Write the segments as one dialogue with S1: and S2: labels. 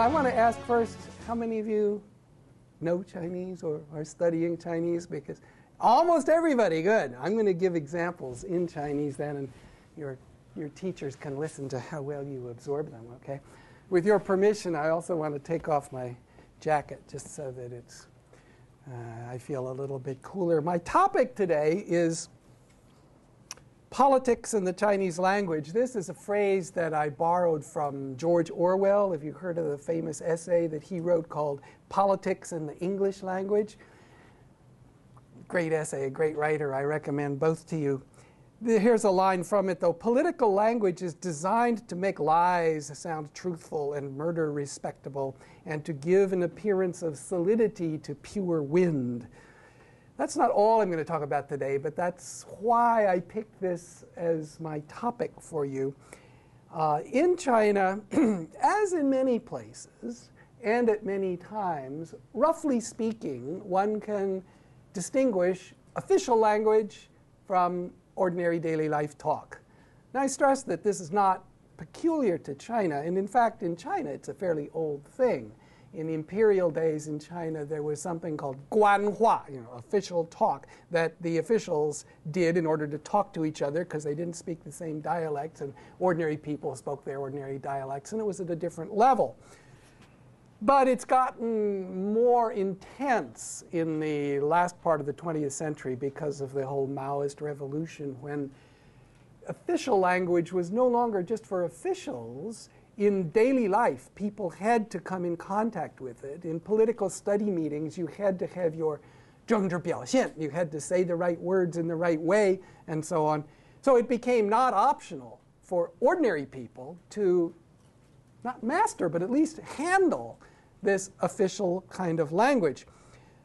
S1: I want to ask first, how many of you know Chinese or are studying Chinese? Because almost everybody, good. I'm going to give examples in Chinese then, and your teachers can listen to how well you absorb them, okay? With your permission, I also want to take off my jacket just so that it's, I feel a little bit cooler. My topic today is politics in the Chinese language. This is a phrase that I borrowed from George Orwell. If you've heard of the famous essay that he wrote called Politics in the English Language. Great essay, a great writer. I recommend both to you. Here's a line from it, though. Political language is designed to make lies sound truthful and murder respectable, and to give an appearance of solidity to pure wind. That's not all I'm going to talk about today, but that's why I picked this as my topic for you. In China, as in many places, and at many times, roughly speaking, one can distinguish official language from ordinary daily life talk. Now, I stress that this is not peculiar to China, and in fact, in China, it's a fairly old thing. In the imperial days in China, there was something called guanhua, official talk, that the officials did in order to talk to each other because they didn't speak the same dialects, and ordinary people spoke their ordinary dialects, and it was at a different level. But it's gotten more intense in the last part of the 20th century because of the whole Maoist revolution, when official language was no longer just for officials. In daily life, people had to come in contact with it. In political study meetings, you had to have your 政治表现. You had to say the right words in the right way, and so on. So it became not optional for ordinary people to not master, but at least handle this official kind of language.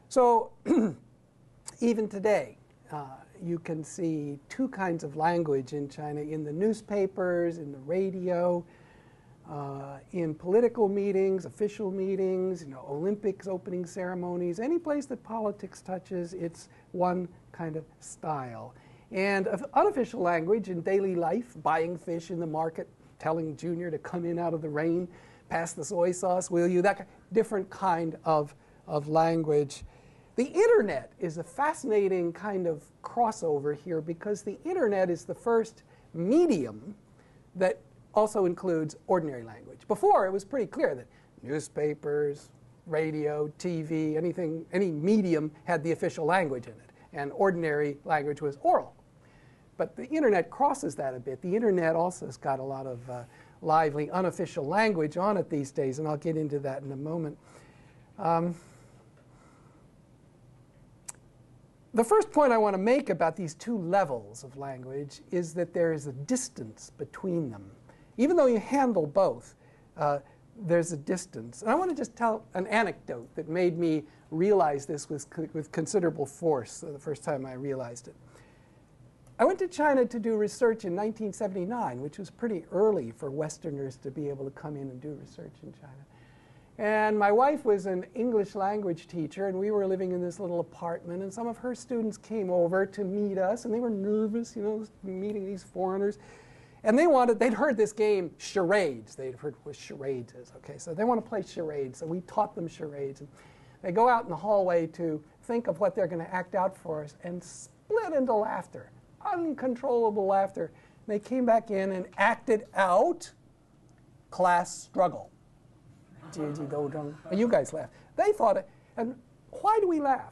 S1: So even today, you can see two kinds of language in China, in the newspapers, in the radio, in political meetings, official meetings, Olympics opening ceremonies, any place that politics touches, it's one kind of style. And unofficial language in daily life, buying fish in the market, telling Junior to come in out of the rain, pass the soy sauce, will you? That different kind of language. The internet is a fascinating kind of crossover here because the internet is the first medium that also includes ordinary language. Before, it was pretty clear that newspapers, radio, TV, any medium had the official language in it, and ordinary language was oral. But the internet crosses that a bit. The internet also has got a lot of lively unofficial language on it these days, and I'll get into that in a moment. The first point I want to make about these two levels of language is that there is a distance between them. Even though you handle both, there's a distance. And I want to just tell an anecdote that made me realize this with considerable force the first time I realized it. I went to China to do research in 1979, which was pretty early for Westerners to be able to come in and do research in China. And my wife was an English language teacher, and we were living in this little apartment, and some of her students came over to meet us, and they were nervous, meeting these foreigners. And they'd heard this game, charades. They'd heard what charades is, okay? So they want to play charades, so we taught them charades. And they go out in the hallway to think of what they're going to act out for us and split into laughter, uncontrollable laughter. They came back in and acted out class struggle. You guys laugh. They thought it. And why do we laugh?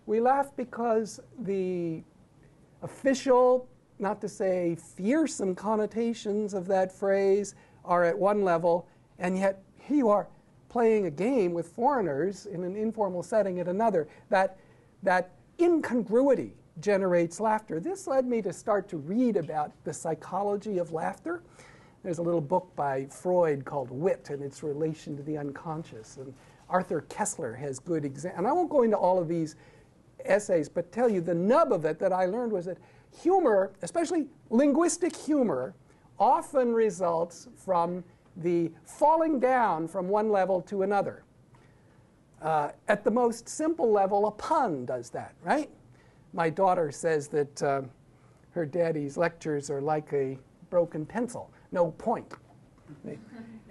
S1: We laugh because the official, not to say fearsome connotations of that phrase are at one level, and yet here you are playing a game with foreigners in an informal setting at another. That incongruity generates laughter. This led me to start to read about the psychology of laughter. There's a little book by Freud called Wit and its relation to the unconscious. And Arthur Kessler has good examples. And I won't go into all of these essays, but tell you the nub of it that I learned was that humor, especially linguistic humor, often results from the falling down from one level to another. At the most simple level, a pun does that, right? My daughter says that her daddy's lectures are like a broken pencil, no point.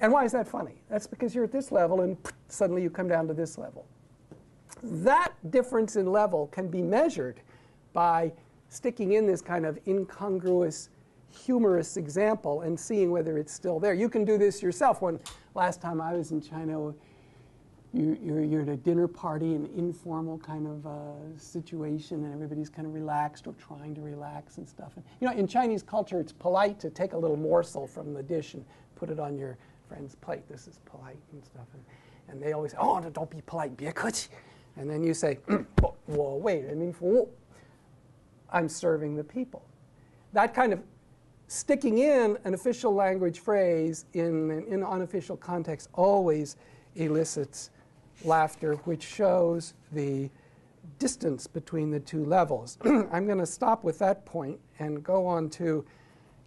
S1: And why is that funny? That's because you're at this level and suddenly you come down to this level. That difference in level can be measured by sticking in this kind of incongruous, humorous example and seeing whether it's still there. You can do this yourself. When last time I was in China, you're at a dinner party, an informal kind of situation, and everybody's kind of relaxed or trying to relax and stuff. And, you know, in Chinese culture, it's polite to take a little morsel from the dish and put it on your friend's plate. This is polite and stuff. And they always say, oh, don't be polite, 别客气. And then you say, 我为人民服务. I'm serving the people. That kind of sticking in an official language phrase in an unofficial context always elicits laughter, which shows the distance between the two levels. I'm going to stop with that point and go on to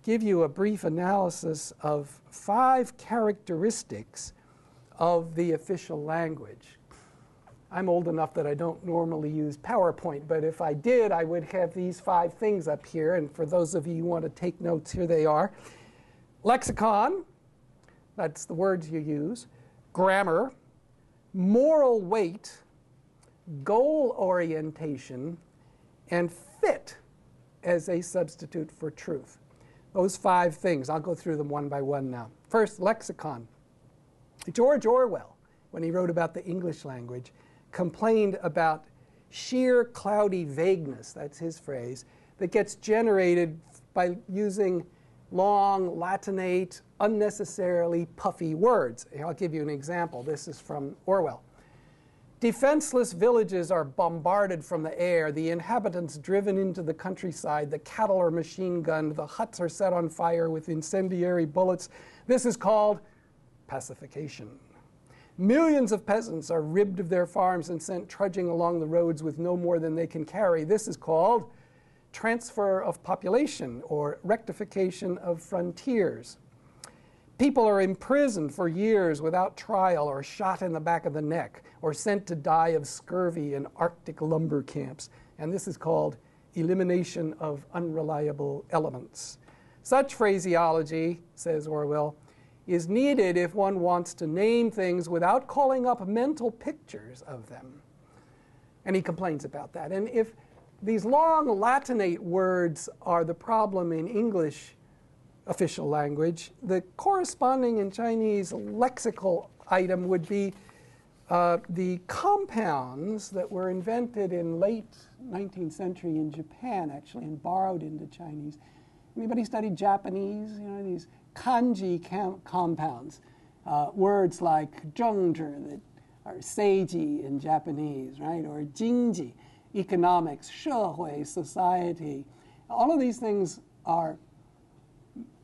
S1: give you a brief analysis of 5 characteristics of the official language. I'm old enough that I don't normally use PowerPoint, but if I did, I would have these 5 things up here. And for those of you who want to take notes, here they are. Lexicon, that's the words you use. Grammar, moral weight, goal orientation, and fit as a substitute for truth. Those 5 things, I'll go through them one by one now. First, lexicon. George Orwell, when he wrote about the English language, complained about sheer cloudy vagueness, that's his phrase, that gets generated by using long, Latinate, unnecessarily puffy words. I'll give you an example. This is from Orwell. Defenseless villages are bombarded from the air, the inhabitants driven into the countryside, the cattle are machine gunned, the huts are set on fire with incendiary bullets. This is called pacification. Millions of peasants are ribbed of their farms and sent trudging along the roads with no more than they can carry. This is called transfer of population or rectification of frontiers. People are imprisoned for years without trial or shot in the back of the neck or sent to die of scurvy in Arctic lumber camps. And this is called elimination of unreliable elements. Such phraseology, says Orwell, is needed if one wants to name things without calling up mental pictures of them. And he complains about that. And if these long Latinate words are the problem in English official language, the corresponding in Chinese lexical item would be the compounds that were invented in late 19th century in Japan, actually, and borrowed into Chinese. Anybody studied Japanese? You know, these kanji compounds, words like 政治 that are seiji in Japanese, right? Or jingji, economics, 社会, society. All of these things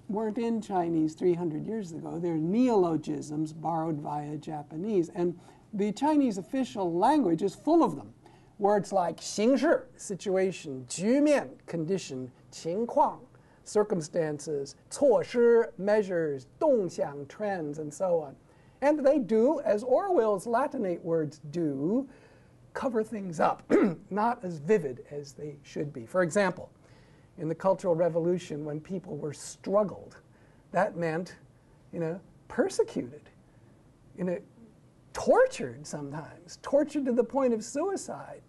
S1: weren't in Chinese 300 years ago. They're neologisms borrowed via Japanese. And the Chinese official language is full of them. Words like 形势, situation, 局面, condition, 情况, circumstances, 措施, measures, 动向, trends, and so on. And they do, as Orwell's Latinate words do, cover things up, not as vivid as they should be. For example, in the Cultural Revolution, when people were struggled, that meant, persecuted, tortured sometimes, tortured to the point of suicide,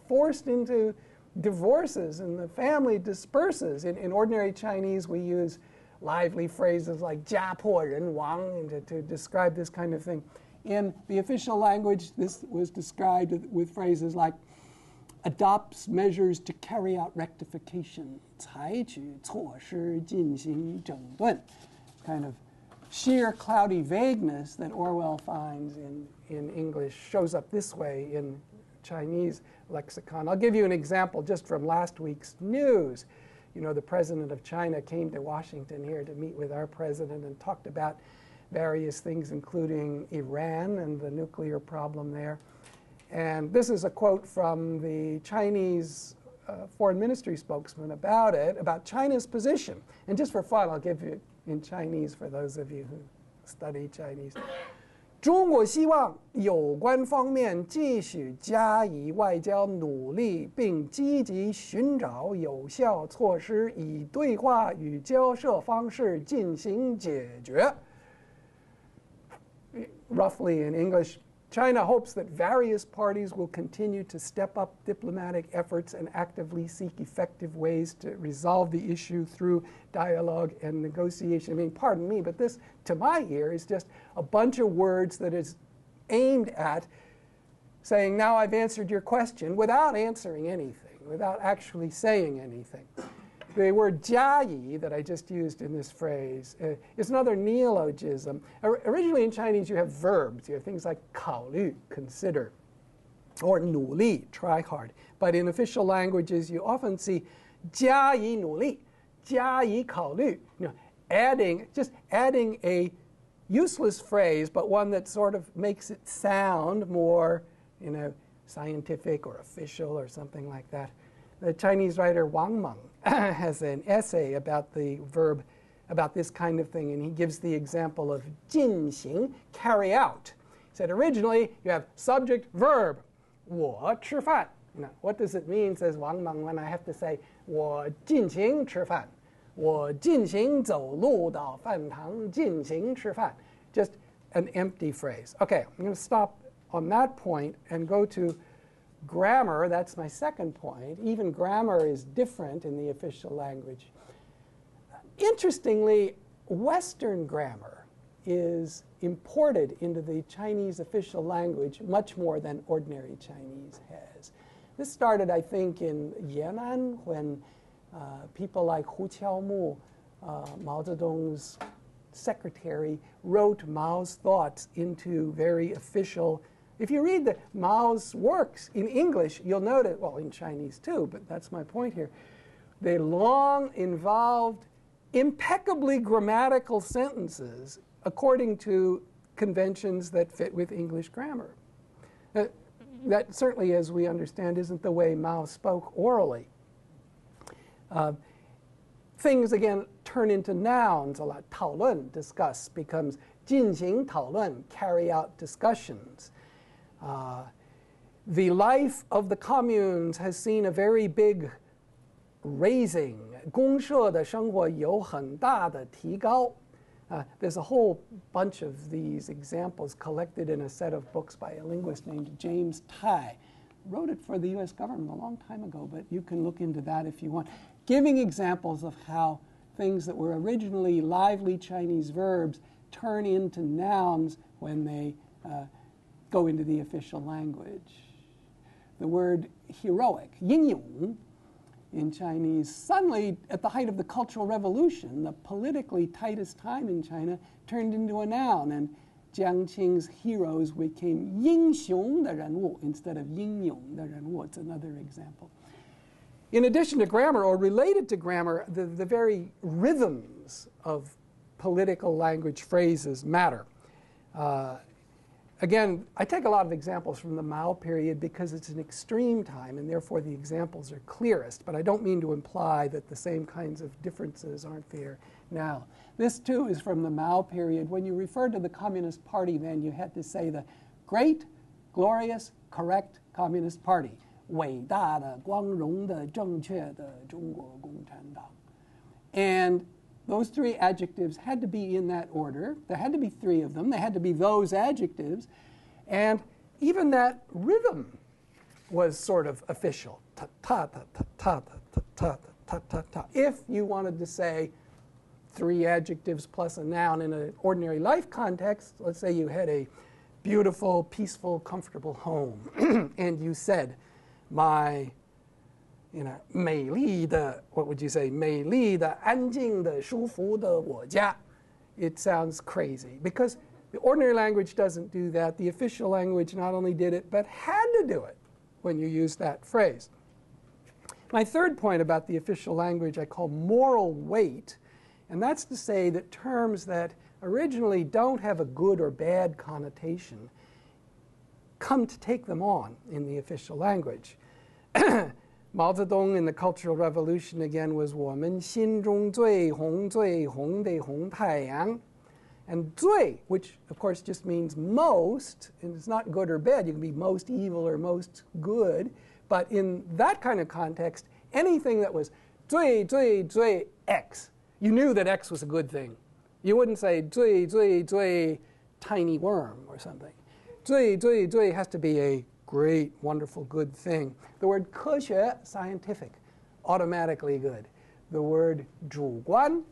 S1: forced into divorces, and the family disperses. In ordinary Chinese, we use lively phrases like 家破人亡 to describe this kind of thing. In the official language, this was described with phrases like adopts measures to carry out rectification, 采取措施进行整顿, kind of sheer cloudy vagueness that Orwell finds in English shows up this way in Chinese lexicon. I'll give you an example just from last week's news. The president of China came to Washington here to meet with our president and talked about various things, including Iran and the nuclear problem there. And this is a quote from the Chinese foreign ministry spokesman about it, about China's position. And just for fun, I'll give you in Chinese for those of you who study Chinese. 中国希望有关方面继续加以外交努力，并积极寻找有效措施，以对话与交涉方式进行解决。roughly in English, China hopes that various parties will continue to step up diplomatic efforts and actively seek effective ways to resolve the issue through dialogue and negotiation. I mean, pardon me, but this, to my ear, is just a bunch of words that is aimed at saying, now I've answered your question, without answering anything, without actually saying anything. The word 加以 that I just used in this phrase is another neologism. Originally in Chinese you have verbs. You have things like 考虑, consider, or 努力, try hard. But in official languages you often see 加以努力, 加以考虑, just adding a useless phrase, but one that sort of makes it sound more, scientific or official or something like that. The Chinese writer Wang Meng has an essay about the verb, about this kind of thing, and he gives the example of 进行, carry out. He said originally you have subject, verb, 我吃饭. What does it mean, says Wang Meng, when I have to say 我进行吃饭, 我进行走路到饭堂进行吃饭. Just an empty phrase. Okay, I'm going to stop on that point and go to grammar. That's my second point. Even grammar is different in the official language. Interestingly, Western grammar is imported into the Chinese official language much more than ordinary Chinese has. This started, I think, in Yan'an when people like Hu Qiaomu, Mao Zedong's secretary, wrote Mao's thoughts into very official. If you read Mao's works in English, you'll notice, well, in Chinese too, but that's my point here, they long involved impeccably grammatical sentences according to conventions that fit with English grammar. That certainly, as we understand, isn't the way Mao spoke orally. Things, again, turn into nouns a lot. 讨论, discuss, becomes 进行讨论, carry out discussions. The life of the communes has seen a very big raising. 公社的生活有很大的提高. There's a whole bunch of these examples collected in a set of books by a linguist named James Tai. Wrote it for the U.S. government a long time ago, but you can look into that if you want. Giving examples of how things that were originally lively Chinese verbs turn into nouns when they go into the official language. The word heroic, 英勇, in Chinese, suddenly at the height of the Cultural Revolution, the politically tightest time in China, turned into a noun, and Jiang Qing's heroes became 英雄的人物 instead of 英勇的人物. It's another example. In addition to grammar, or related to grammar, the very rhythms of political language phrases matter. Again, I take a lot of examples from the Mao period because it's an extreme time and therefore the examples are clearest, but I don't mean to imply that the same kinds of differences aren't there now. This too is from the Mao period. When you referred to the Communist Party then, you had to say the great, glorious, correct Communist Party. 伟大的、光荣的、正确的中国共产党. And those three adjectives had to be in that order. There had to be three of them. They had to be those adjectives. And even that rhythm was sort of official. Ta ta ta ta ta ta ta ta ta ta. If you wanted to say three adjectives plus a noun in an ordinary life context, let's say you had a beautiful, peaceful, comfortable home, and you said, my, 美丽的, what would you say? 美丽的、安静的、舒服的我家. It sounds crazy because the ordinary language doesn't do that. The official language not only did it, but had to do it when you use that phrase. My third point about the official language I call moral weight, and that's to say that terms that originally don't have a good or bad connotation come to take them on in the official language. Mao Zedong in the Cultural Revolution again was 我们心中最红的红太阳. And 最, which of course just means most, and it's not good or bad. You can be most evil or most good. But in that kind of context, anything that was 最 X, you knew that X was a good thing. You wouldn't say 最 tiny worm or something. 最 has to be a great, wonderful, good thing. The word 科学, scientific, automatically good. The word 主观,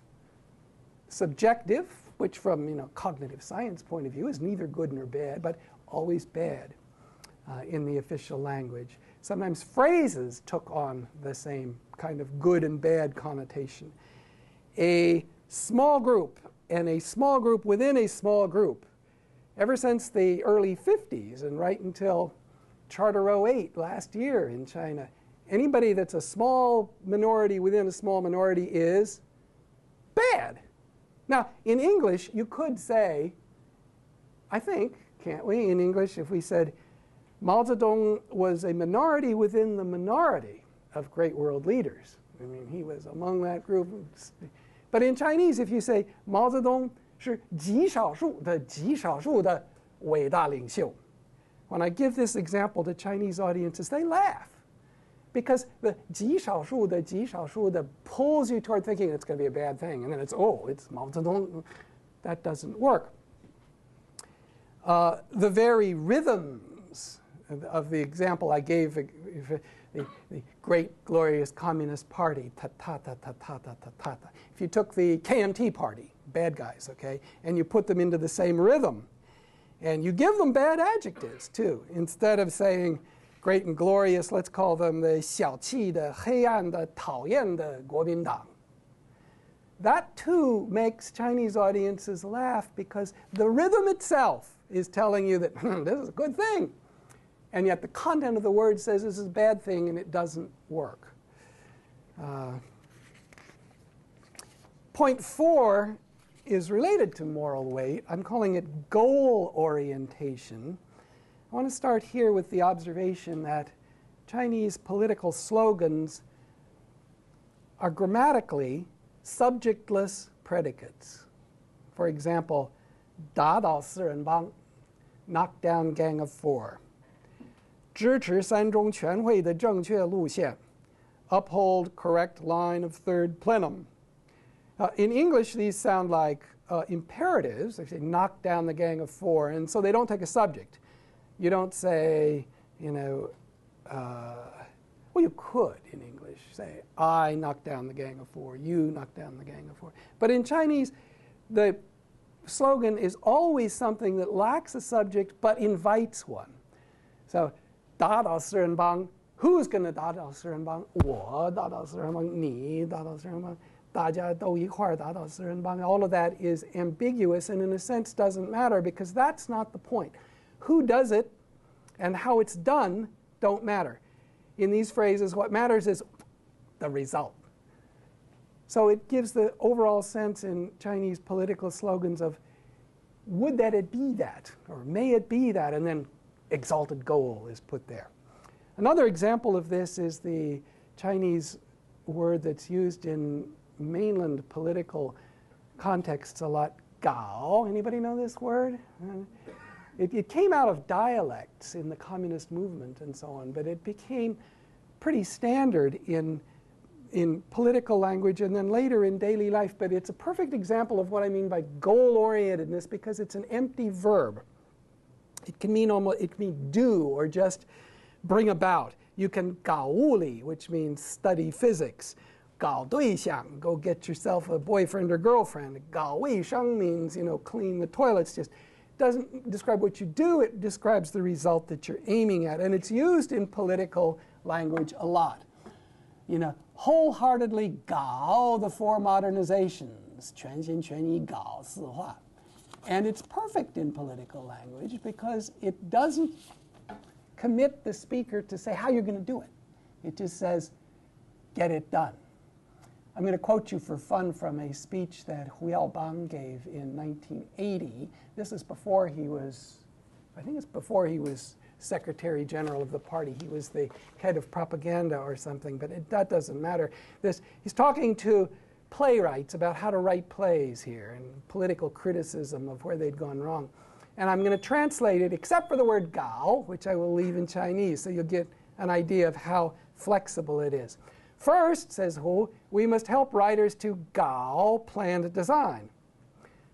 S1: subjective, which from cognitive science point of view is neither good nor bad, but always bad in the official language. Sometimes phrases took on the same kind of good and bad connotation. A small group and a small group within a small group. Ever since the early 50s and right until Charter 08 last year in China, anybody that's a small minority within a small minority is bad. Now, in English, you could say, I think, can't we, in English, if we said Mao Zedong was a minority within the minority of great world leaders. I mean, he was among that group. But in Chinese, if you say Mao Zedong 是极少数的极少数的伟大领袖, when I give this example to Chinese audiences, they laugh. Because the 极少数的极少数的 pulls you toward thinking it's going to be a bad thing. And then it's Mao Zedong. That doesn't work. The very rhythms of the example I gave, the great glorious Communist Party, ta-ta-ta-ta-ta-ta-ta-ta. If you took the KMT party, bad guys, okay, and you put them into the same rhythm, and you give them bad adjectives too, instead of saying great and glorious, let's call them the 小气的黑暗的讨厌的国民党. That too makes Chinese audiences laugh because the rhythm itself is telling you that this is a good thing. And yet the content of the word says this is a bad thing and it doesn't work. Point 4 is related to moral weight. I'm calling it goal orientation. I want to start here with the observation that Chinese political slogans are grammatically subjectless predicates. For example, 打倒四人帮, knock down gang of four. 支持三中全会的正确路线, uphold correct line of third plenum. In English, these sound like imperatives. They say knock down the gang of four, and so they don't take a subject. You don't say, well, you could in English say, I knock down the gang of four, you knock down the gang of four. But in Chinese, the slogan is always something that lacks a subject but invites one. So, 打倒四人帮, who's going to 打倒四人帮? 我打倒四人帮, 你打倒四人帮, 大家都一块打倒四人帮. All of that is ambiguous and in a sense doesn't matter because that's not the point. Who does it and how it's done don't matter. In these phrases, what matters is the result. So it gives the overall sense in Chinese political slogans of would that it be that, or may it be that, and then exalted goal is put there. Another example of this is the Chinese word that's used in mainland political contexts a lot, gao. Anybody know this word? It came out of dialects in the communist movement and so on, but it became pretty standard in political language and then later in daily life. But it's a perfect example of what I mean by goal-orientedness because it's an empty verb. It can mean do or just bring about. You can 搞物理, which means study physics. 搞对象, go get yourself a boyfriend or girlfriend. 搞卫生 means, clean the toilets. Just doesn't describe what you do, it describes the result that you're aiming at. And it's used in political language a lot. Wholeheartedly 搞 the four modernizations. 全心全意搞四化. And it's perfect in political language because it doesn't commit the speaker to say how you're going to do it. It just says, get it done. I'm going to quote you for fun from a speech that Hu Yaobang gave in 1980. This is before he was, I think it's before he was Secretary General of the party. He was the head of propaganda or something, but that doesn't matter. He's talking to playwrights about how to write plays here and political criticism of where they'd gone wrong. And I'm going to translate it, except for the word gao, which I will leave in Chinese, so you'll get an idea of how flexible it is. First, says Hu, we must help writers to gao planned design.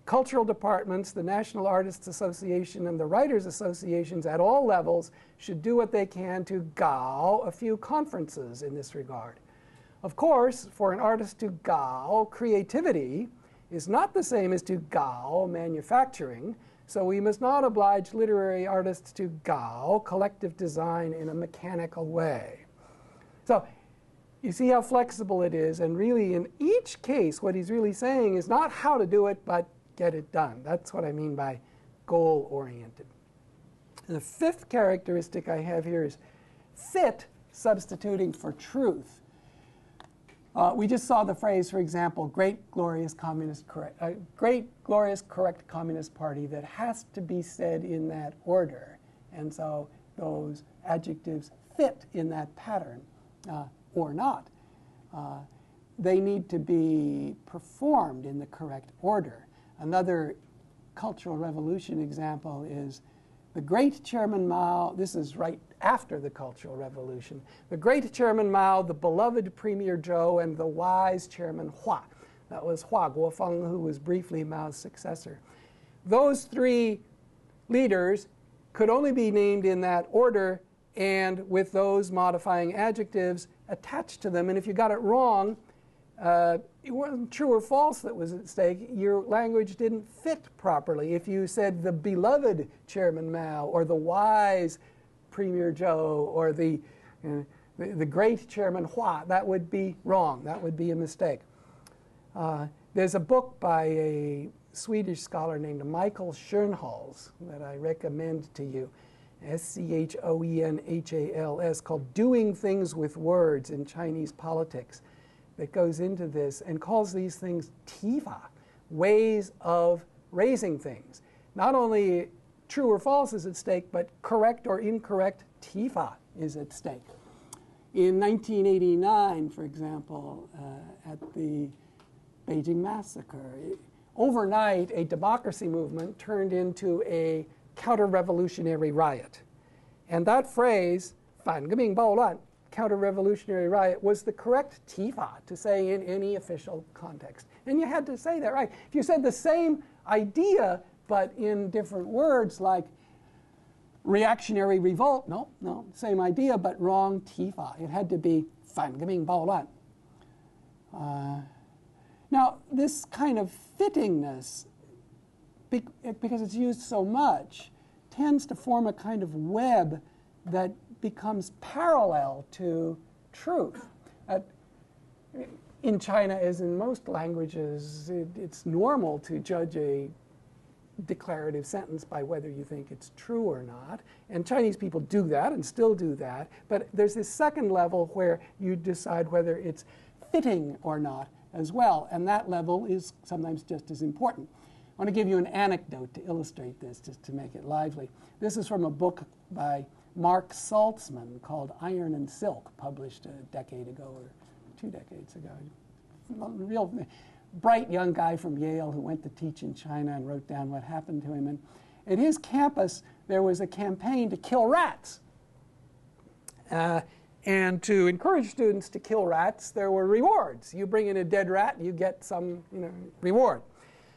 S1: cultural departments, the National Artists Association, and the Writers Associations at all levels should do what they can to gao a few conferences in this regard. Of course, for an artist to gao creativity is not the same as to gao manufacturing, so we must not oblige literary artists to gao collective design in a mechanical way. So you see how flexible it is, and really in each case what he's really saying is not how to do it, but get it done. That's what I mean by goal-oriented. The fifth characteristic I have here is fit substituting for truth. We just saw the phrase, for example, great, glorious, correct communist party, that has to be said in that order. And so those adjectives fit in that pattern or not. They need to be performed in the correct order. Another Cultural Revolution example is the great Chairman Mao. This is right after the Cultural Revolution. The great Chairman Mao, the beloved Premier Zhou, and the wise Chairman Hua. That was Hua Guofeng, who was briefly Mao's successor. Those three leaders could only be named in that order and with those modifying adjectives attached to them. And if you got it wrong, it wasn't true or false that was at stake. Your language didn't fit properly. If you said the beloved Chairman Mao or the wise Premier Zhou or the great Chairman Hua, that would be wrong. That would be a mistake. There's a book by a Swedish scholar named Michael Schoenhals that I recommend to you, Schoenhals, called Doing Things with Words in Chinese Politics, that goes into this and calls these things tifa, ways of raising things. Not only true or false is at stake, but correct or incorrect tifa is at stake. In 1989, for example, at the Beijing massacre, overnight a democracy movement turned into a counter-revolutionary riot. And that phrase, 反革命暴乱, counter-revolutionary riot, was the correct tifa to say in any official context. And you had to say that, right? If you said the same idea but in different words like reactionary revolt, no, same idea but wrong tifa. It had to be 反革命暴乱. Now, this kind of fittingness, because it's used so much, tends to form a kind of web that becomes parallel to truth. In China, as in most languages, it's normal to judge a declarative sentence by whether you think it's true or not. And Chinese people do that and still do that. But there's this second level where you decide whether it's fitting or not as well. And that level is sometimes just as important. I want to give you an anecdote to illustrate this, just to make it lively. This is from a book by Mark Saltzman called Iron and Silk, published a decade ago or 2 decades ago. A real bright young guy from Yale who went to teach in China and wrote down what happened to him. And at his campus, there was a campaign to kill rats. And to encourage students to kill rats, there were rewards. You bring in a dead rat, you get some reward.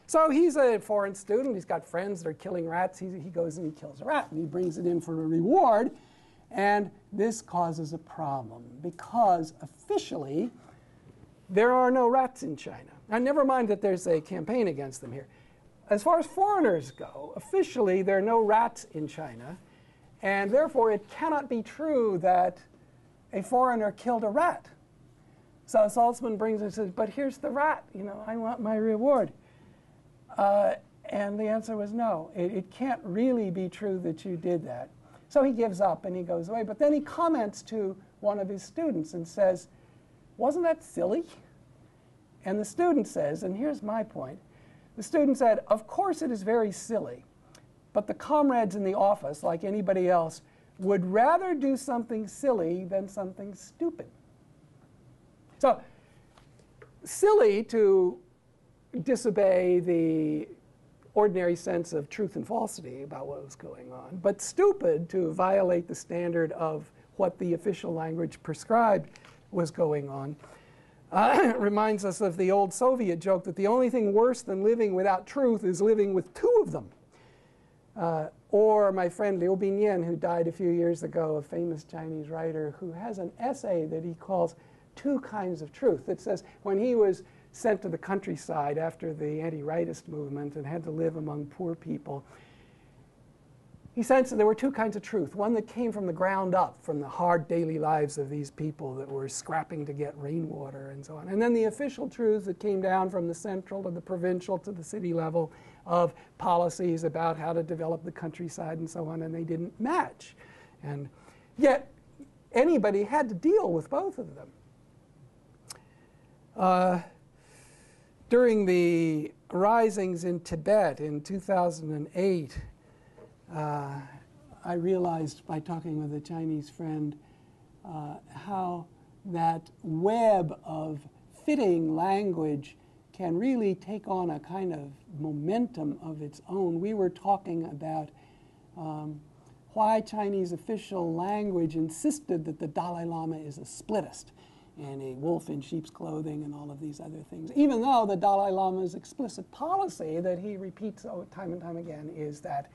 S1: So he's a foreign student. He's got friends that are killing rats. He goes and he kills a rat, and he brings it in for a reward. And this causes a problem because officially there are no rats in China. Now, never mind that there's a campaign against them here. As far as foreigners go, officially there are no rats in China, and therefore it cannot be true that a foreigner killed a rat. So Saltzman brings it and says, but here's the rat, I want my reward. And the answer was no. It can't really be true that you did that. So he gives up and he goes away. But then he comments to one of his students and says, wasn't that silly? And the student says, and here's my point, the student said, of course it is very silly, but the comrades in the office, like anybody else, would rather do something silly than something stupid. So silly to disobey the ordinary sense of truth and falsity about what was going on, but stupid to violate the standard of what the official language prescribed was going on. It reminds us of the old Soviet joke that the only thing worse than living without truth is living with two of them. Or my friend Liu Binyan, who died a few years ago, a famous Chinese writer, who has an essay that he calls Two Kinds of Truth. It says when he was sent to the countryside after the anti-rightist movement and had to live among poor people, he sensed that there were two kinds of truth. One that came from the ground up, from the hard daily lives of these people that were scrapping to get rainwater and so on. And then the official truths that came down from the central to the provincial to the city level of policies about how to develop the countryside and so on, and they didn't match. And yet, anybody had to deal with both of them. During the risings in Tibet in 2008, I realized by talking with a Chinese friend how that web of fitting language can really take on a kind of momentum of its own. We were talking about why Chinese official language insisted that the Dalai Lama is a splittist and a wolf in sheep's clothing and all of these other things, even though the Dalai Lama's explicit policy that he repeats time and time again is that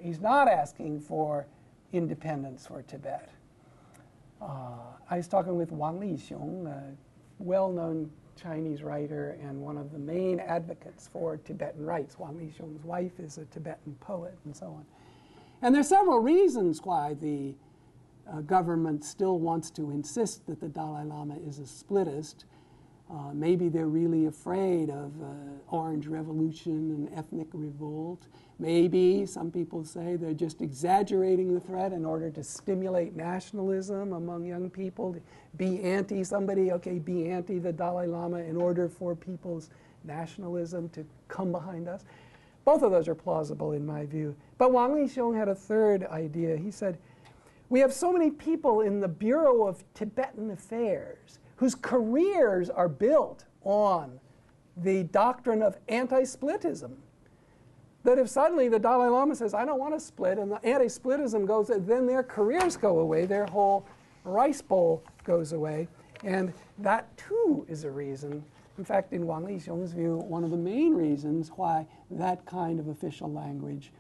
S1: he's not asking for independence for Tibet. I was talking with Wang Lixiong, a well-known Chinese writer and one of the main advocates for Tibetan rights. Wang Lixiong's wife is a Tibetan poet and so on. And there are several reasons why the government still wants to insist that the Dalai Lama is a splittist. Maybe they're really afraid of Orange Revolution and ethnic revolt. Maybe, some people say, they're just exaggerating the threat in order to stimulate nationalism among young people. Be anti somebody, okay, be anti the Dalai Lama in order for people's nationalism to come behind us. Both of those are plausible in my view. But Wang Lixiong had a third idea. He said, we have so many people in the Bureau of Tibetan Affairs whose careers are built on the doctrine of anti-splitism, that if suddenly the Dalai Lama says, I don't want to split, and the anti-splitism goes, then their careers go away, their whole rice bowl goes away. And that, too, is a reason. In fact, in Wang Lixiong's view, one of the main reasons why that kind of official language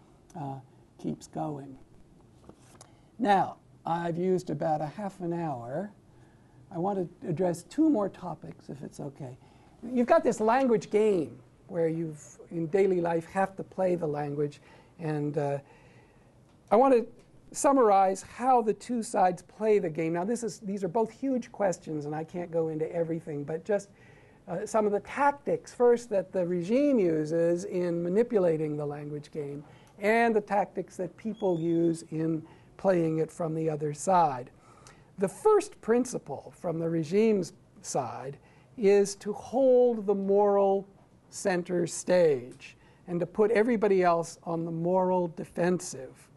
S1: keeps going. Now, I've used about a half an hour. I want to address two more topics, if it's okay. You've got this language game where you've, in daily life, have to play the language. And I want to summarize how the two sides play the game. Now, these are both huge questions, and I can't go into everything, but just some of the tactics, first, that the regime uses in manipulating the language game, and the tactics that people use in playing it from the other side. The first principle from the regime's side is to hold the moral center stage and to put everybody else on the moral defensive.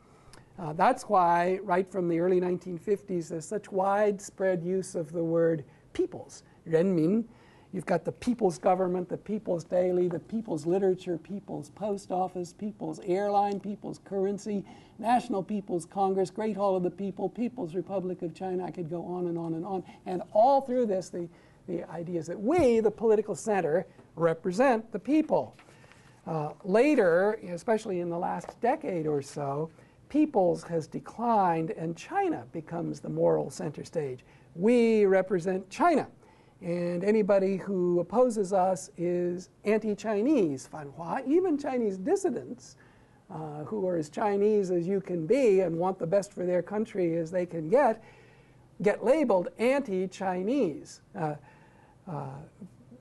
S1: That's why, right from the early 1950s, there's such widespread use of the word peoples, 人民. You've got the People's Government, the People's Daily, the People's Literature, People's Post Office, People's Airline, People's Currency, National People's Congress, Great Hall of the People, People's Republic of China. I could go on and on and on. And all through this, the idea is that we, the political center, represent the people. Later, especially in the last decade or so, peoples has declined and China becomes the moral center stage. We represent China. And anybody who opposes us is anti-Chinese, Fanhua. Even Chinese dissidents who are as Chinese as you can be and want the best for their country as they can get labeled anti-Chinese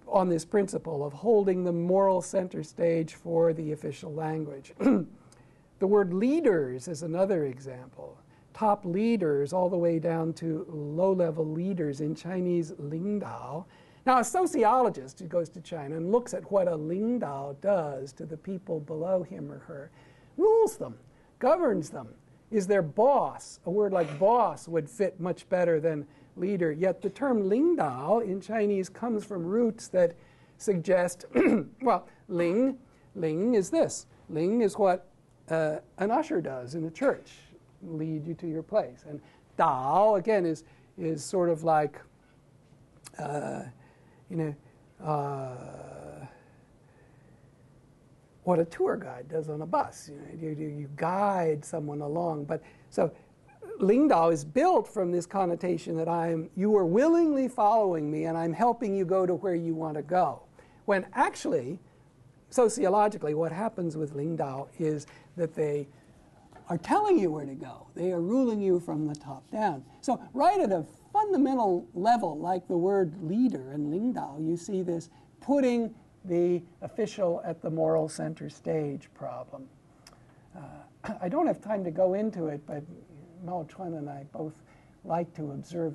S1: on this principle of holding the moral center stage for the official language. The word leaders is another example. Top leaders all the way down to low-level leaders in Chinese, 领导. Now, a sociologist who goes to China and looks at what a 领导 does to the people below him or her, rules them, governs them, is their boss. A word like boss would fit much better than leader. Yet the term 领导 in Chinese comes from roots that suggest, well, 领 is this. 领 is what an usher does in the church. Lead you to your place. And dao, again, is sort of like you know, what a tour guide does on a bus. You know, you guide someone along. But so Lingdao is built from this connotation that you are willingly following me and I'm helping you go to where you want to go. When actually, sociologically, what happens with Lingdao is that they are telling you where to go. They are ruling you from the top down. So right at a fundamental level, like the word leader in Lingdao, you see this putting the official at the moral center stage problem. I don't have time to go into it, but Mao Chun and I both like to observe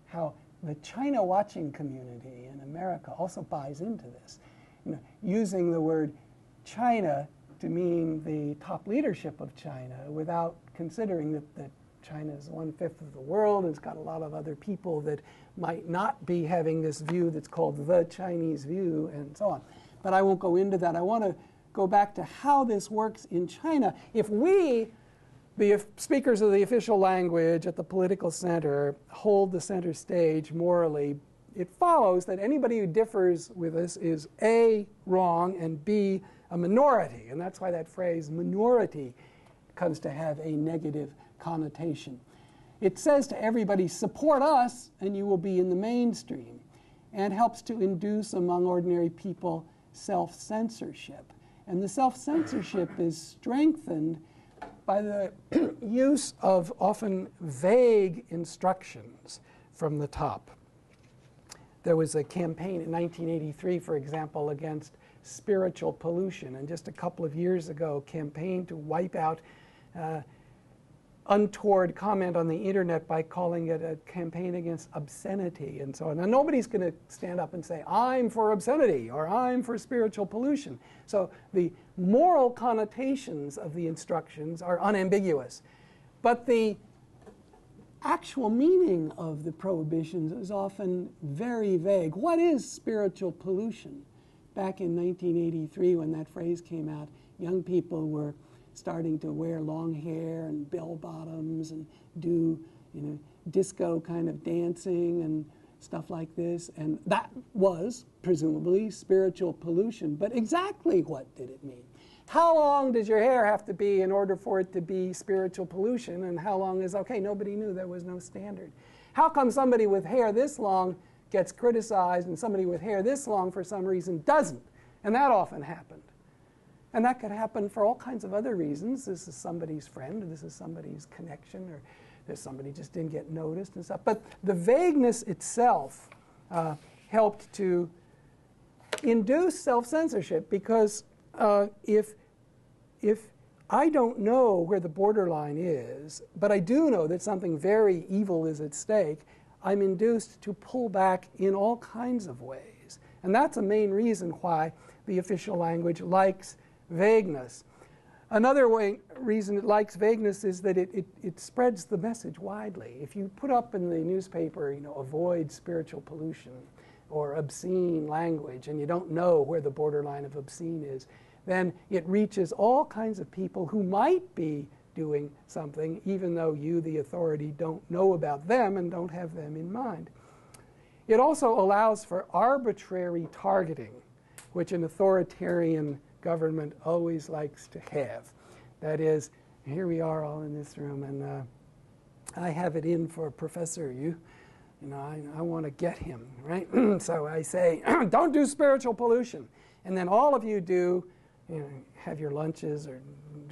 S1: how the China watching community in America also buys into this. You know, using the word China to mean the top leadership of China without considering that China is 1/5 of the world and it's got a lot of other people that might not be having this view that's called the Chinese view and so on. But I won't go into that. I want to go back to how this works in China. If we, the speakers of the official language at the political center, hold the center stage morally, it follows that anybody who differs with us is A, wrong, and B, a minority. And that's why that phrase minority comes to have a negative connotation. It says to everybody, support us and you will be in the mainstream, and helps to induce among ordinary people self-censorship. And the self-censorship is strengthened by the use of often vague instructions from the top. There was a campaign in 1983, for example, against spiritual pollution, and just a couple of years ago, a campaign to wipe out untoward comment on the internet by calling it a campaign against obscenity and so on. Now, nobody's going to stand up and say, I'm for obscenity or I'm for spiritual pollution. So the moral connotations of the instructions are unambiguous. But the actual meaning of the prohibitions is often very vague. What is spiritual pollution? Back in 1983, when that phrase came out, young people were starting to wear long hair and bell bottoms and do, you know, disco kind of dancing and stuff like this. And that was presumably spiritual pollution. But exactly what did it mean? How long does your hair have to be in order for it to be spiritual pollution? And how long is okay? Nobody knew. There was no standard. How come somebody with hair this long gets criticized and somebody with hair this long for some reason doesn't? And that often happened. And that could happen for all kinds of other reasons. This is somebody's friend, or this is somebody's connection, or there's somebody just didn't get noticed and stuff. But the vagueness itself helped to induce self-censorship, because if I don't know where the borderline is, but I do know that something very evil is at stake, I'm induced to pull back in all kinds of ways. And that's a main reason why the official language likes vagueness. Another reason it likes vagueness is that it spreads the message widely. If you put up in the newspaper, you know, avoid spiritual pollution or obscene language, and you don't know where the borderline of obscene is, then it reaches all kinds of people who might be doing something, even though you, the authority, don't know about them and don't have them in mind. It also allows for arbitrary targeting, which an authoritarian government always likes to have. That is, here we are all in this room, and I have it in for Professor you know, I want to get him, right? So I say, don't do spiritual pollution. And then all of you do, you know, have your lunches or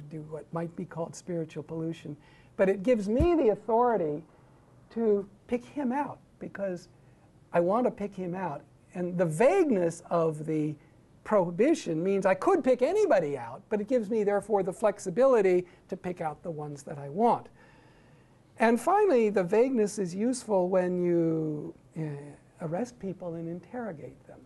S1: do what might be called spiritual pollution. But it gives me the authority to pick him out, because I want to pick him out. And the vagueness of the prohibition means I could pick anybody out, but it gives me, therefore, the flexibility to pick out the ones that I want. And finally, the vagueness is useful when you arrest people and interrogate them.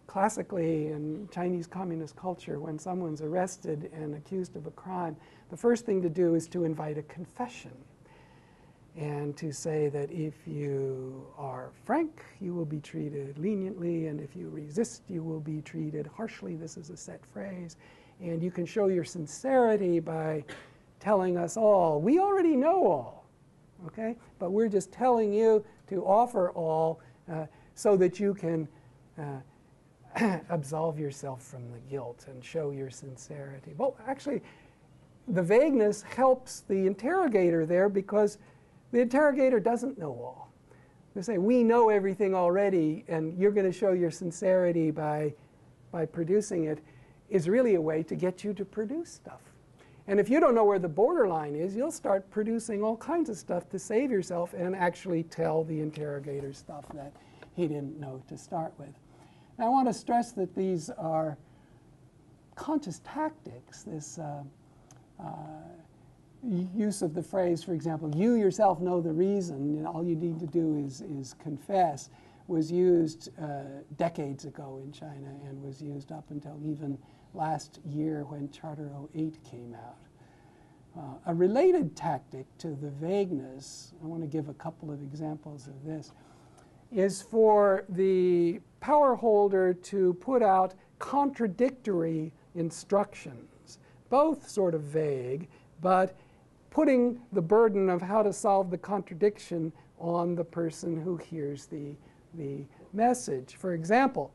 S1: Classically, in Chinese communist culture, when someone's arrested and accused of a crime, the first thing to do is to invite a confession, and to say that if you are frank, you will be treated leniently, and if you resist, you will be treated harshly. This is a set phrase. And you can show your sincerity by telling us all. We already know all, okay? But we're just telling you to offer all so that you can absolve yourself from the guilt and show your sincerity. Well, actually, the vagueness helps the interrogator there because the interrogator doesn't know all. They say, we know everything already, and you're going to show your sincerity by producing it, is really a way to get you to produce stuff. And if you don't know where the borderline is, you'll start producing all kinds of stuff to save yourself and actually tell the interrogator stuff that he didn't know to start with. Now, I want to stress that these are conscious tactics, this use of the phrase, for example, you yourself know the reason, all you need to do is confess, was used decades ago in China and was used up until even last year when Charter 08 came out. A related tactic to the vagueness, I want to give a couple of examples of this, is for the power holder to put out contradictory instructions, both sort of vague, but putting the burden of how to solve the contradiction on the person who hears the message. For example,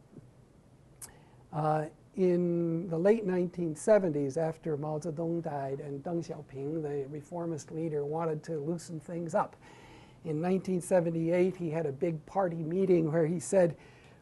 S1: in the late 1970s, after Mao Zedong died and Deng Xiaoping, the reformist leader, wanted to loosen things up. In 1978, he had a big party meeting where he said,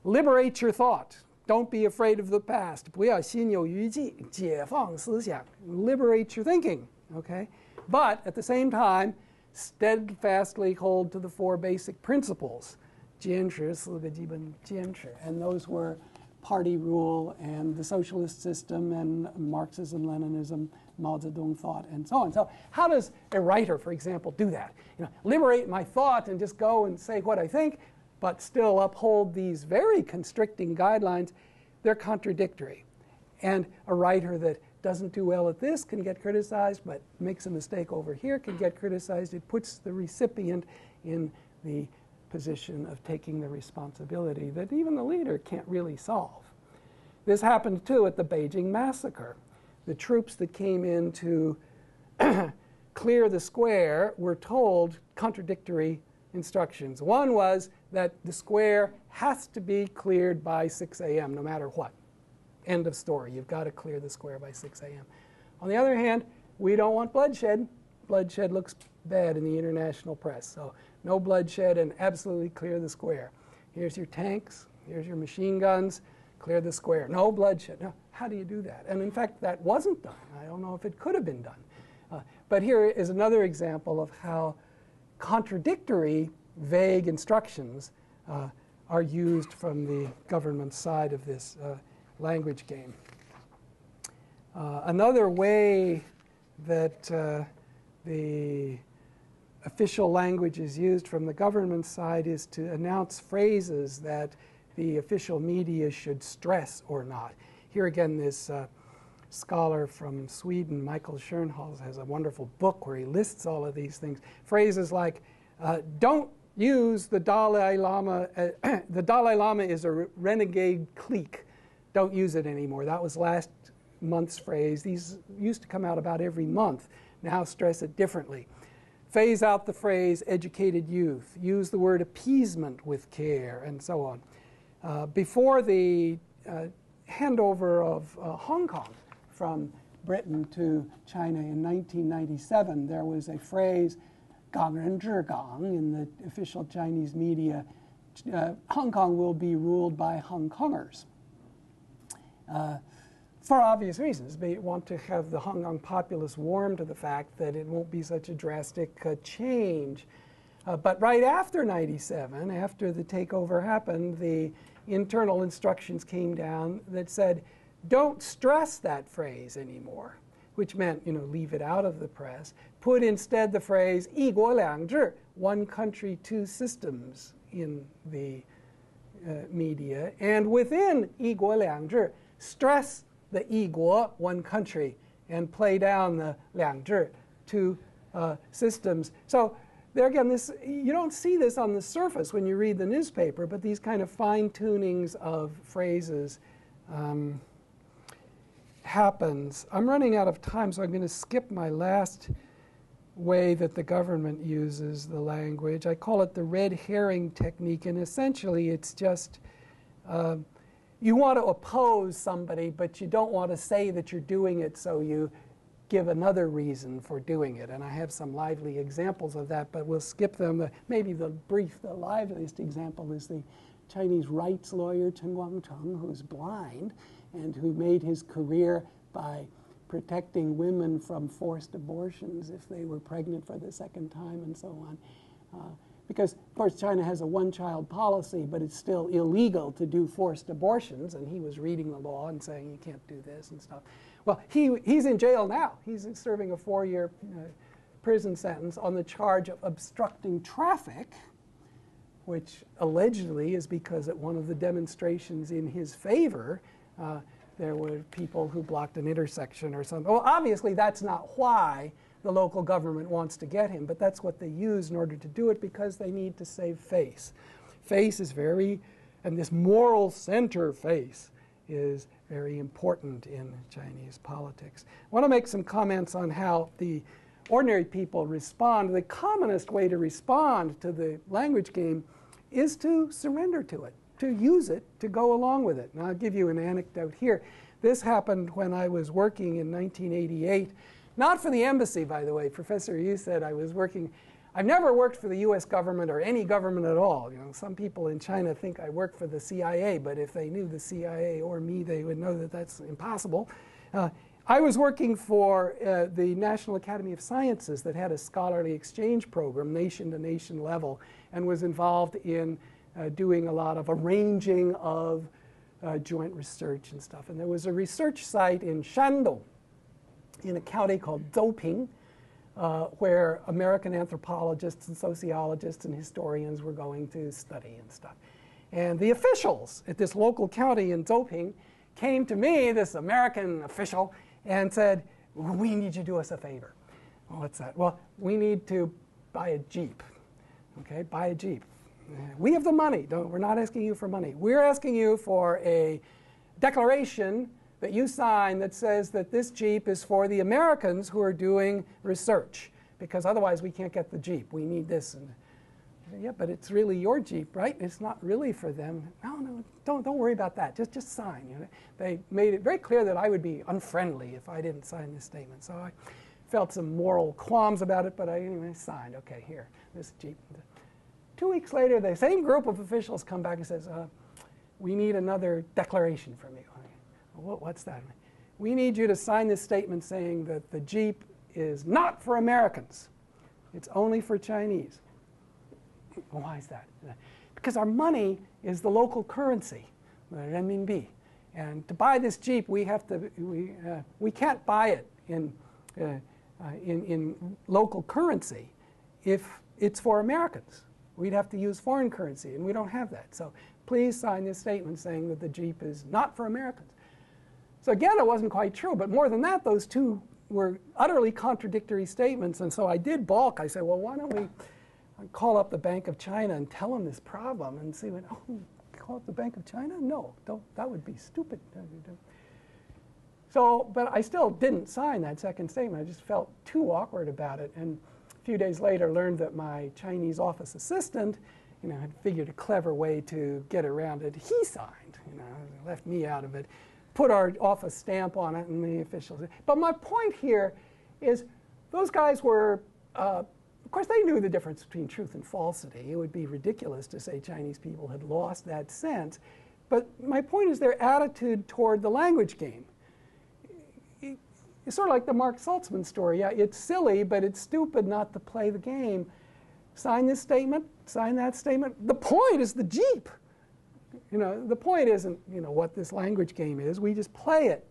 S1: liberate your thought. Don't be afraid of the past. 不要心有余悸，解放思想. Liberate your thinking. Okay? But at the same time, steadfastly hold to the four basic principles. 坚持四个基本坚持. And those were party rule and the socialist system and Marxism, Leninism, Mao Zedong thought, and so on. So how does a writer, for example, do that? Liberate my thought and just go and say what I think, but still uphold these very constricting guidelines. They're contradictory. And a writer that doesn't do well at this can get criticized, but makes a mistake over here can get criticized. It puts the recipient in the position of taking the responsibility that even the leader can't really solve. This happened too at the Beijing massacre. The troops that came in to clear the square were told contradictory instructions. One was that the square has to be cleared by 6 a.m. no matter what. End of story. You've got to clear the square by 6 a.m. On the other hand, we don't want bloodshed. Bloodshed looks bad in the international press. So no bloodshed and absolutely clear the square. Here's your tanks. Here's your machine guns. Clear the square. No bloodshed. Now, how do you do that? And in fact, that wasn't done. I don't know if it could have been done. But here is another example of how contradictory, vague instructions are used from the government side of this language game. Another way that the official language is used from the government side is to announce phrases that the official media should stress or not. Here again, this scholar from Sweden, Michael Schönholz, has a wonderful book where he lists all of these things. Phrases like, don't use the Dalai Lama. The Dalai Lama is a renegade clique. Don't use it anymore. That was last month's phrase. These used to come out about every month. Now stress it differently. Phase out the phrase educated youth. Use the word appeasement with care, and so on. Before the handover of Hong Kong from Britain to China in 1997, there was a phrase, 港人治港, in the official Chinese media. Hong Kong will be ruled by Hong Kongers. For obvious reasons. They want to have the Hong Kong populace warm to the fact that it won't be such a drastic change. But right after 97, after the takeover happened, the internal instructions came down that said, don't stress that phrase anymore, which meant, leave it out of the press. Put instead the phrase 一国两制, one country, two systems, in the media. And within 一国两制, stress the 一国, one country, and play down the 两制, two systems. So there again, you don't see this on the surface when you read the newspaper, but these kind of fine-tunings of phrases happens. I'm running out of time, so I'm going to skip my last way that the government uses the language. I call it the red herring technique, and essentially it's just you want to oppose somebody, but you don't want to say that you're doing it, so you give another reason for doing it. And I have some lively examples of that, but we'll skip them. Maybe the liveliest example is the Chinese rights lawyer Chen Guangcheng, who's blind and who made his career by protecting women from forced abortions if they were pregnant for the second time and so on. Because, of course, China has a one-child policy, but it's still illegal to do forced abortions, and he was reading the law and saying you can't do this and stuff. Well, he's in jail now. He's serving a 4-year prison sentence on the charge of obstructing traffic, which allegedly is because at one of the demonstrations in his favor, there were people who blocked an intersection or something. Well, obviously that's not why the local government wants to get him, but that's what they use in order to do it, because they need to save face. Face is and this moral center face is very important in Chinese politics. I want to make some comments on how the ordinary people respond. The commonest way to respond to the language game is to surrender to it, to use it, to go along with it. And I'll give you an anecdote here. This happened when I was working in 1988. Not for the embassy, by the way. Professor Yu said I was working. I've never worked for the U.S. government or any government at all. You know, some people in China think I work for the CIA, but if they knew the CIA or me, they would know that that's impossible. I was working for the National Academy of Sciences that had a scholarly exchange program, nation-to-nation level, and was involved in doing a lot of arranging of joint research and stuff. And there was a research site in Shandong, in a county called Zhouping, where American anthropologists and sociologists and historians were going to study and stuff. And the officials at this local county in Zhouping came to me, this American official, and said, we need you to do us a favor. Well, what's that? Well, we need to buy a Jeep. Okay, buy a Jeep. We have the money. We're not asking you for money. We're asking you for a declaration that you sign that says that this Jeep is for the Americans who are doing research, because otherwise we can't get the Jeep. We need this. And yeah, but it's really your Jeep, right? It's not really for them. No, don't worry about that. Just sign. You know? They made it very clear that I would be unfriendly if I didn't sign this statement. So I felt some moral qualms about it, but I anyway signed. Okay, here, this Jeep. 2 weeks later, the same group of officials come back and says, we need another declaration from you. What's that? We need you to sign this statement saying that the Jeep is not for Americans. It's only for Chinese. Why is that? Because our money is the local currency, the renminbi. And to buy this Jeep, we can't buy it in local currency if it's for Americans. We'd have to use foreign currency, and we don't have that. So please sign this statement saying that the Jeep is not for Americans. So again, it wasn't quite true, but more than that, those two were utterly contradictory statements, and so I did balk. I said, well, why don't we call up the Bank of China and tell them this problem and see what, call up the Bank of China? No, don't, that would be stupid. So, but I still didn't sign that second statement. I just felt too awkward about it, and a few days later learned that my Chinese office assistant, had figured a clever way to get around it. He signed, left me out of it. Put our office stamp on it, and the officials. But my point here is those guys were, of course, they knew the difference between truth and falsity. It would be ridiculous to say Chinese people had lost that sense. But my point is their attitude toward the language game. It's sort of like the Mark Saltzman story. Yeah, it's silly, but it's stupid not to play the game. Sign this statement, sign that statement. The point is the Jeep. The point isn't, what this language game is. We just play it.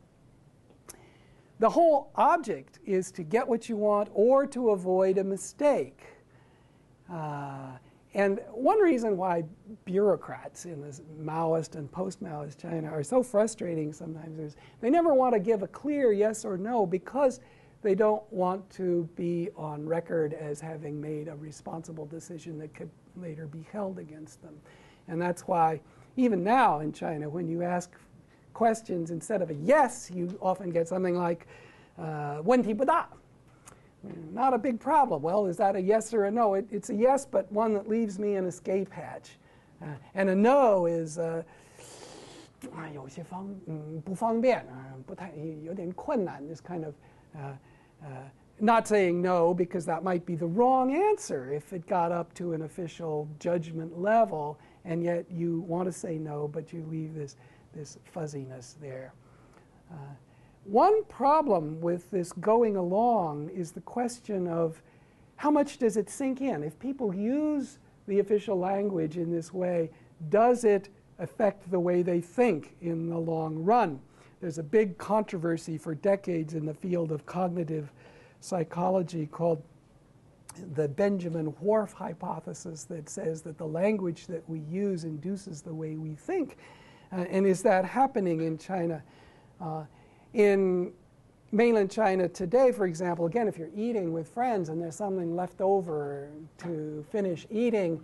S1: The whole object is to get what you want or to avoid a mistake. And one reason why bureaucrats in this Maoist and post-Maoist China are so frustrating sometimes is they never want to give a clear yes or no because they don't want to be on record as having made a responsible decision that could later be held against them. And that's why even now in China, when you ask questions, instead of a yes, you often get something like 问题不大. Not a big problem. Well, is that a yes or a no? It's a yes, but one that leaves me an escape hatch. And a no is 有些不方便，不太有点困难. This kind of not saying no because that might be the wrong answer if it got up to an official judgment level, and yet you want to say no, but you leave this fuzziness there. One problem with this going along is the question of how much does it sink in? If people use the official language in this way, does it affect the way they think in the long run? There's a big controversy for decades in the field of cognitive psychology called the Benjamin Whorf hypothesis that says that the language that we use induces the way we think. And is that happening in China? In mainland China today, for example, again, if you're eating with friends and there's something left over to finish eating,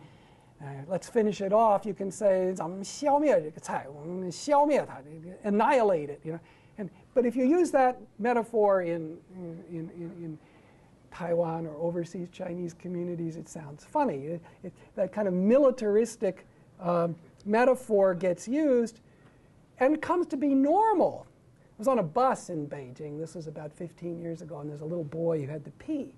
S1: let's finish it off. You can say, 咱们消灭这个菜，我们消灭它, annihilate it. You know? But if you use that metaphor in Taiwan or overseas Chinese communities, it sounds funny. That kind of militaristic metaphor gets used and comes to be normal. I was on a bus in Beijing. This was about 15 years ago, and there's a little boy who had to pee.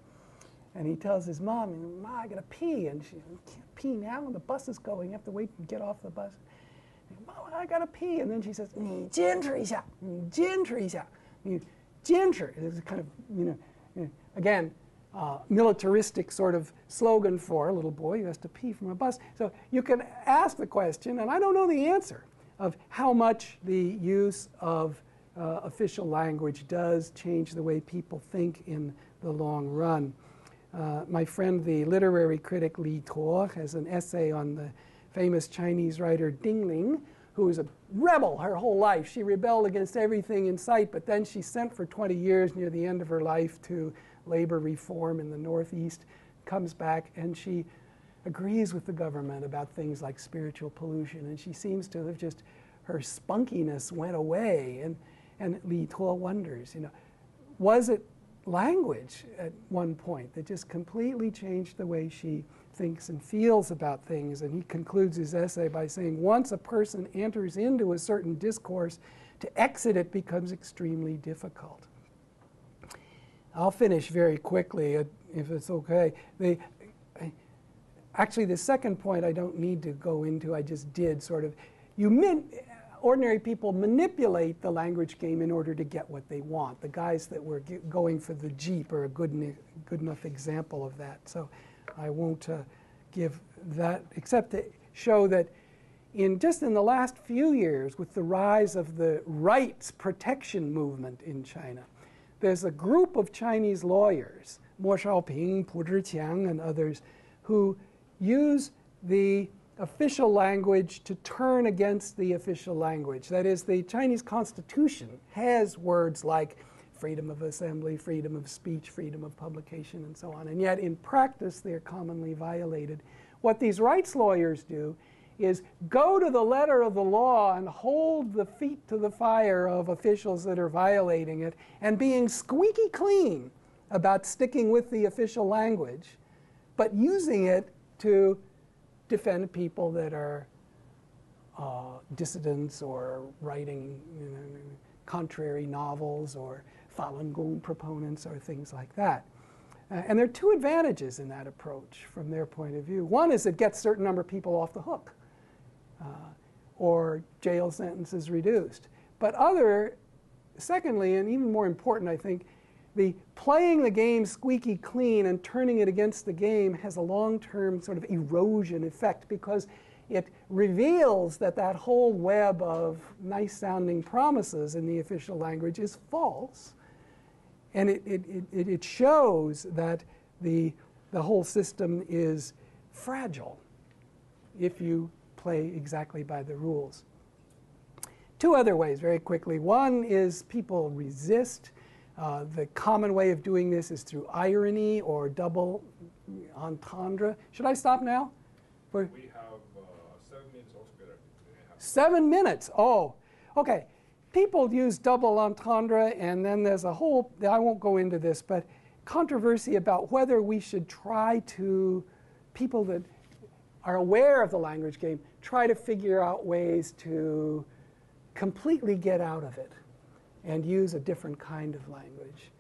S1: And he tells his mom, "Ma, I gotta pee." And she, "You can't pee now. The bus is going. You have to wait and get off the bus." "Mom, I gotta pee." And then she says, 你坚持一下, 你坚持一下. 你坚持 is a kind of, again, militaristic sort of slogan for a little boy who has to pee from a bus. So you can ask the question, and I don't know the answer, of how much the use of official language does change the way people think in the long run. My friend, the literary critic Li Tuo, has an essay on the famous Chinese writer Ding Ling, who was a rebel her whole life. She rebelled against everything in sight, but then she sent for 20 years near the end of her life to labor reform in the Northeast, comes back, and she agrees with the government about things like spiritual pollution, and she seems to have just, her spunkiness went away. And Li Tuo wonders, was it language at one point that just completely changed the way she thinks and feels about things? And he concludes his essay by saying, once a person enters into a certain discourse, to exit it becomes extremely difficult. I'll finish very quickly, if it's okay. Actually, the second point I don't need to go into, I just did sort of. Ordinary people manipulate the language game in order to get what they want. The guys that were going for the Jeep are a good enough example of that. So I won't give that, except to show that just in the last few years, with the rise of the rights protection movement in China, there's a group of Chinese lawyers, Mo Shaoping, Pu Zhiqiang, and others, who use the official language to turn against the official language. That is, the Chinese Constitution has words like freedom of assembly, freedom of speech, freedom of publication, and so on. And yet, in practice, they're commonly violated. What these rights lawyers do is go to the letter of the law and hold the feet to the fire of officials that are violating it, and being squeaky clean about sticking with the official language, but using it to defend people that are dissidents or writing contrary novels or Falun Gong proponents or things like that. And there are two advantages in that approach from their point of view. One is it gets a certain number of people off the hook or jail sentences reduced. But secondly, and even more important, I think, the playing the game squeaky clean and turning it against the game has a long-term sort of erosion effect, because it reveals that that whole web of nice-sounding promises in the official language is false. And it shows that the whole system is fragile if you play exactly by the rules. Two other ways, very quickly. One is people resist. The common way of doing this is through irony or double entendre. Should I stop now?
S2: We have 7 minutes altogether.
S1: 7 minutes? Oh, okay. People use double entendre, and then there's a whole, I won't go into this, but controversy about whether we should try to, people that are aware of the language game, try to figure out ways to completely get out of it and use a different kind of language.